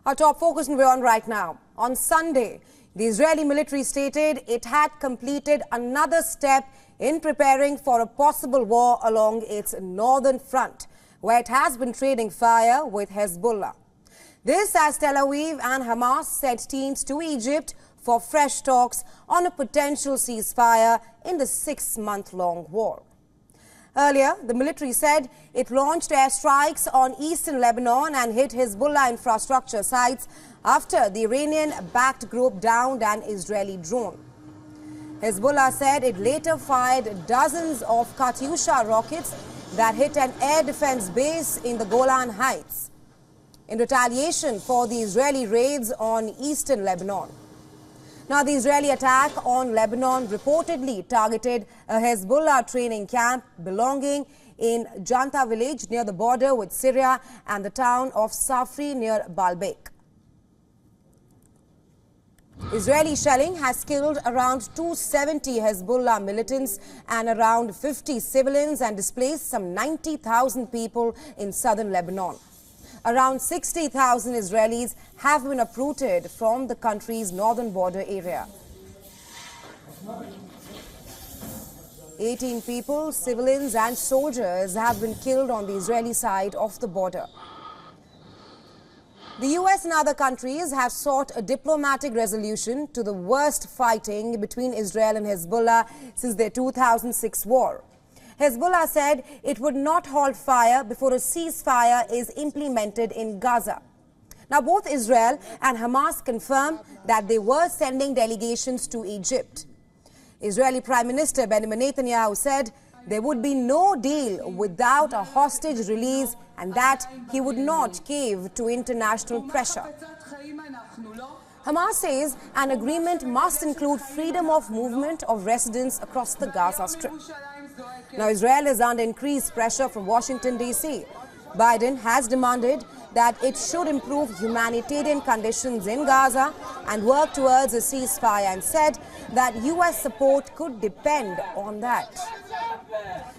Our top focus in WION right now. On Sunday, the Israeli military stated it had completed another step in preparing for a possible war along its northern front, where it has been trading fire with Hezbollah. This as Tel Aviv and Hamas sent teams to Egypt for fresh talks on a potential ceasefire in the 6-month-long war. Earlier, the military said it launched airstrikes on eastern Lebanon and hit Hezbollah infrastructure sites after the Iranian-backed group downed an Israeli drone. Hezbollah said it later fired dozens of Katyusha rockets that hit an air defense base in the Golan Heights in retaliation for the Israeli raids on eastern Lebanon. Now, the Israeli attack on Lebanon reportedly targeted a Hezbollah training camp belonging in Janta village near the border with Syria and the town of Safri near Baalbek. Israeli shelling has killed around 270 Hezbollah militants and around 50 civilians and displaced some 90,000 people in southern Lebanon. Around 60,000 Israelis have been uprooted from the country's northern border area. 18 people, civilians and soldiers have been killed on the Israeli side of the border. The US and other countries have sought a diplomatic resolution to the worst fighting between Israel and Hezbollah since their 2006 war. Hezbollah said it would not halt fire before a ceasefire is implemented in Gaza. Now, both Israel and Hamas confirmed that they were sending delegations to Egypt. Israeli Prime Minister Benjamin Netanyahu said there would be no deal without a hostage release and that he would not cave to international pressure. Hamas says an agreement must include freedom of movement of residents across the Gaza Strip. Now, Israel is under increased pressure from Washington, D.C. Biden has demanded that it should improve humanitarian conditions in Gaza and work towards a ceasefire and said that U.S. support could depend on that.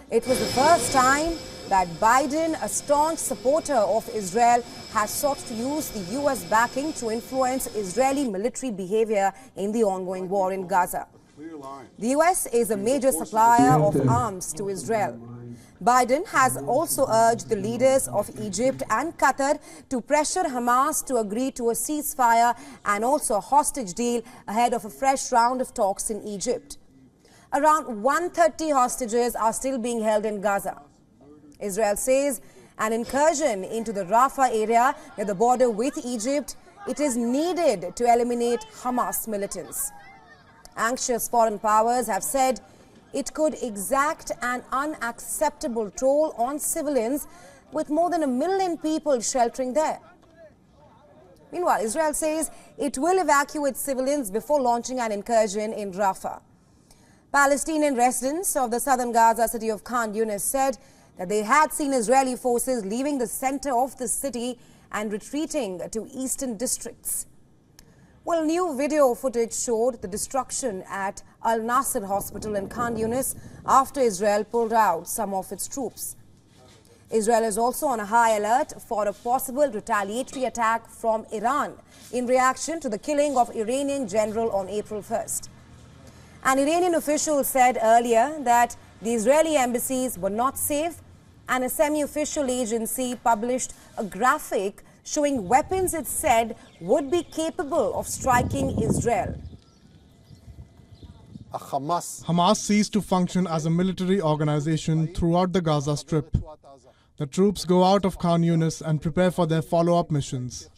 It was the first time that Biden, a staunch supporter of Israel, has sought to use the U.S. backing to influence Israeli military behavior in the ongoing war in Gaza. The U.S. is a major supplier of arms to Israel. Biden has also urged the leaders of Egypt and Qatar to pressure Hamas to agree to a ceasefire and also a hostage deal ahead of a fresh round of talks in Egypt. Around 130 hostages are still being held in Gaza. Israel says an incursion into the Rafah area near the border with Egypt, it is needed to eliminate Hamas militants. Anxious foreign powers have said it could exact an unacceptable toll on civilians with more than 1 million people sheltering there. Meanwhile, Israel says it will evacuate civilians before launching an incursion in Rafah. Palestinian residents of the southern Gaza city of Khan Yunis said that they had seen Israeli forces leaving the center of the city and retreating to eastern districts. Well, new video footage showed the destruction at Al-Nasser hospital in Khan Yunis after Israel pulled out some of its troops. Israel is also on a high alert for a possible retaliatory attack from Iran in reaction to the killing of Iranian general on April 1st. An Iranian official said earlier that the Israeli embassies were not safe, and a semi-official agency published a graphic showing weapons it said would be capable of striking Israel. Hamas ceased to function as a military organization throughout the Gaza Strip. The troops go out of Khan Yunis and prepare for their follow-up missions.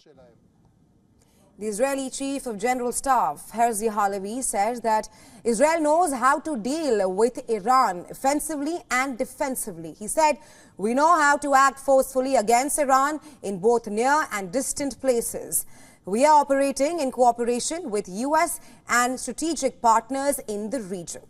The Israeli Chief of General Staff, Herzi Halevi, says that Israel knows how to deal with Iran offensively and defensively. He said, "We know how to act forcefully against Iran in both near and distant places. We are operating in cooperation with U.S. and strategic partners in the region."